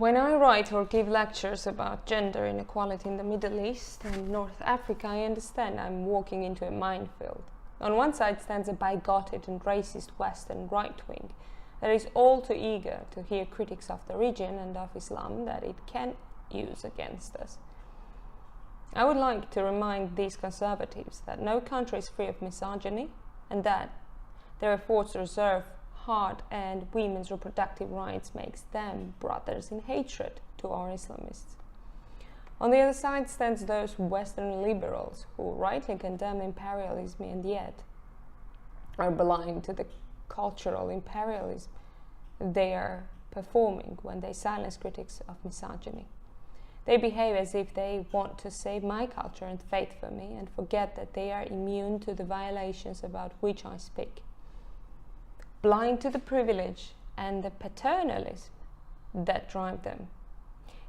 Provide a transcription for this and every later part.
When I write or give lectures about gender inequality in the Middle East and North Africa, I understand I'm walking into a minefield. On one side stands a bigoted and racist Western right wing that is all too eager to hear critics of the region and of Islam that it can use against us. I would like to remind these conservatives that no country is free of misogyny and that their efforts to reserve hard-earned women's reproductive rights makes them brothers in hatred to our Islamists. On the other side stands those Western liberals who rightly condemn imperialism and yet are blind to the cultural imperialism they are performing when they silence critics of misogyny. They behave as if they want to save my culture and faith for me and forget that they are immune to the violations about which I speak. Blind to the privilege and the paternalism that drive them.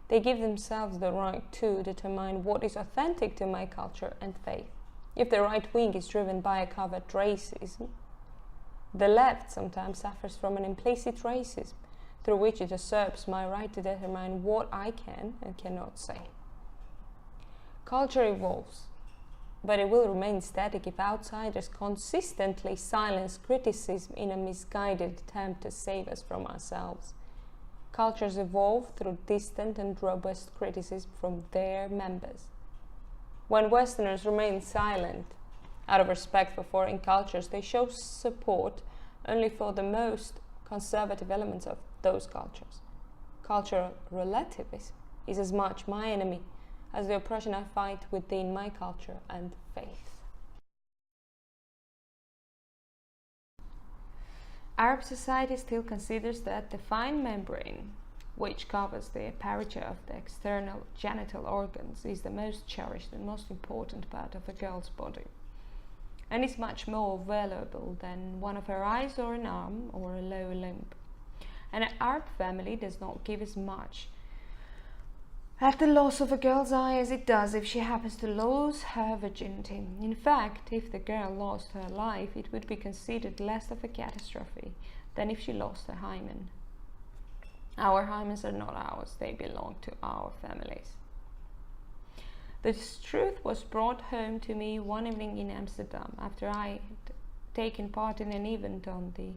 They give themselves the right to determine what is authentic to my culture and faith. If the right wing is driven by a covert racism, the left sometimes suffers from an implicit racism through which it usurps my right to determine what I can and cannot say. Culture evolves, but it will remain static if outsiders consistently silence criticism in a misguided attempt to save us from ourselves. Cultures evolve through distant and robust criticism from their members. When Westerners remain silent out of respect for foreign cultures, they show support only for the most conservative elements of those cultures. Cultural relativism is as much my enemy as the oppression I fight within my culture and faith. Arab society still considers that the fine membrane, which covers the apparatus of the external genital organs, is the most cherished and most important part of a girl's body, and is much more valuable than one of her eyes or an arm or a lower limb. An Arab family does not give as much at the loss of a girl's eye as it does if she happens to lose her virginity. In fact, if the girl lost her life, it would be considered less of a catastrophe than if she lost her hymen. Our hymens are not ours, they belong to our families. This truth was brought home to me one evening in Amsterdam after I had taken part in an event on the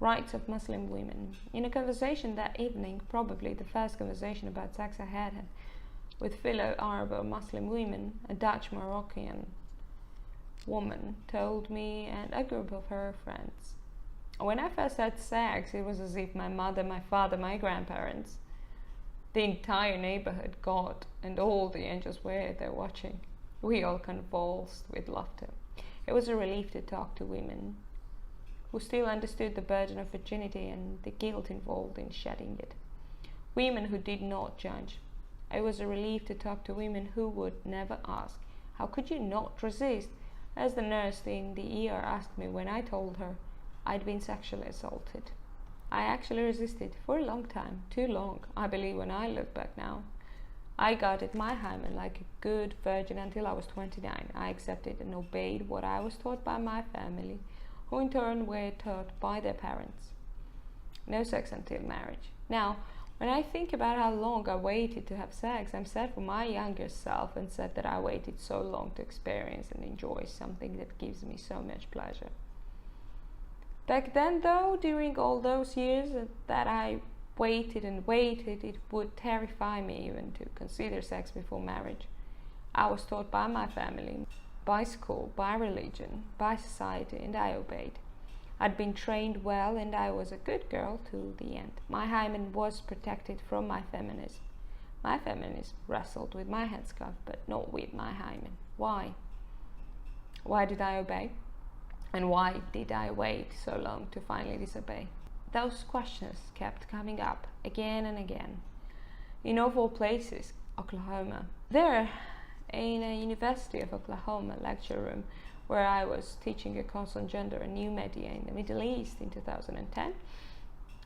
rights of Muslim women. In a conversation that evening, probably the first conversation about sex I had with fellow Arab or Muslim women, a Dutch Moroccan woman told me and a group of her friends. When I first had sex, it was as if my mother, my father, my grandparents, the entire neighborhood, God, and all the angels were there watching. We all convulsed with laughter. It was a relief to talk to women who still understood the burden of virginity and the guilt involved in shedding it. Women who did not judge. It was a relief to talk to women who would never ask, "How could you not resist?" as the nurse in the ER asked me when I told her I'd been sexually assaulted. I actually resisted for a long time, too long, I believe, when I look back now. I guarded my hymen like a good virgin until I was 29. I accepted and obeyed what I was taught by my family, who in turn were taught by their parents. No sex until marriage. Now, when I think about how long I waited to have sex, I'm sad for my younger self and sad that I waited so long to experience and enjoy something that gives me so much pleasure. Back then, though, during all those years that I waited and waited, it would terrify me even to consider sex before marriage. I was taught by my family, by school, by religion, by society, and I obeyed. I'd been trained well and I was a good girl to the end. My hymen was protected from my feminism. My feminism wrestled with my headscarf, but not with my hymen. Why? Why did I obey? And why did I wait so long to finally disobey? Those questions kept coming up again and again. In of all places, Oklahoma. There, in a University of Oklahoma lecture room where I was teaching a course on gender and new media in the Middle East in 2010,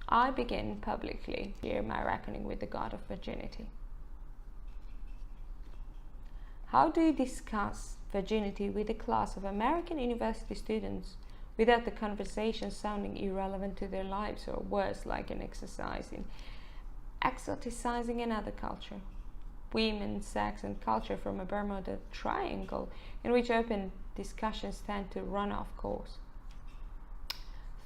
I began publicly share my reckoning with the god of virginity. How do you discuss virginity with a class of American university students without the conversation sounding irrelevant to their lives, or worse, like an exercise in exoticizing another culture, women, sex and culture from a Bermuda Triangle in which open discussions tend to run off course.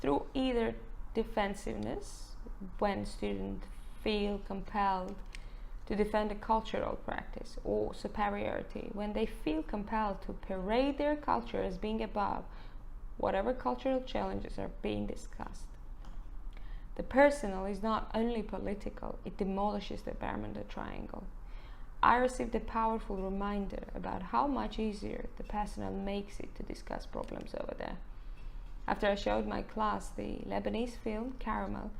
Through either defensiveness, when students feel compelled to defend a cultural practice, or superiority, when they feel compelled to parade their culture as being above whatever cultural challenges are being discussed. The personal is not only political, it demolishes the Bermuda Triangle. I received a powerful reminder about how much easier the personal makes it to discuss problems over there. After I showed my class the Lebanese film Caramel,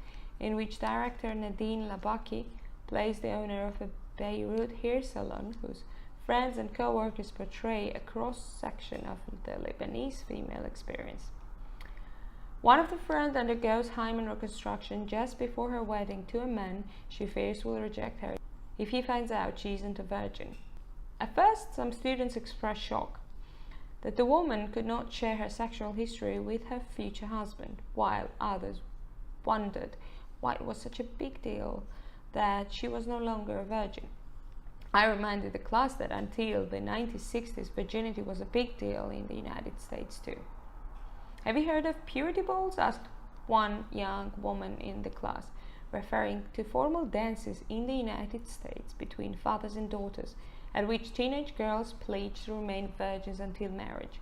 in which director Nadine Labaki plays the owner of a Beirut hair salon whose friends and co-workers portray a cross-section of the Lebanese female experience. One of the friends undergoes hymen reconstruction just before her wedding to a man she fears will reject her if he finds out she isn't a virgin. At first, some students expressed shock that the woman could not share her sexual history with her future husband, while others wondered why it was such a big deal that she was no longer a virgin. I reminded the class that until the 1960s, virginity was a big deal in the United States too. Have you heard of purity balls? Asked one young woman in the class, referring to formal dances in the United States between fathers and daughters, at which teenage girls pledged to remain virgins until marriage.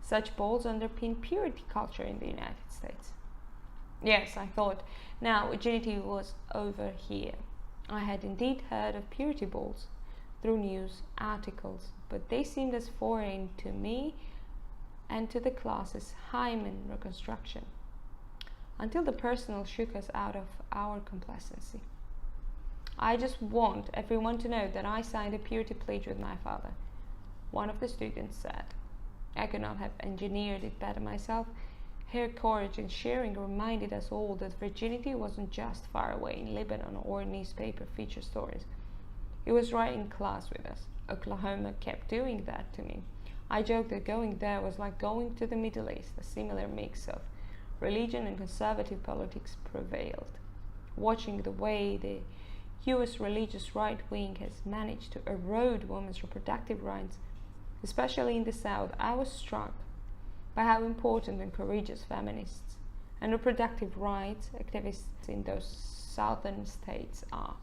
Such balls underpin purity culture in the United States. Yes, I thought, now virginity was over here. I had indeed heard of purity balls through news articles, but they seemed as foreign to me and to the class as hymen reconstruction, until the personal shook us out of our complacency. I just want everyone to know that I signed a purity pledge with my father, one of the students said. I could not have engineered it better myself. Her courage in sharing reminded us all that virginity wasn't just far away in Lebanon or newspaper feature stories. It was right in class with us. Oklahoma kept doing that to me. I joked that going there was like going to the Middle East. A similar mix of religion and conservative politics prevailed. Watching the way the US religious right wing has managed to erode women's reproductive rights, especially in the South, I was struck by how important and courageous feminists and reproductive rights activists in those southern states are.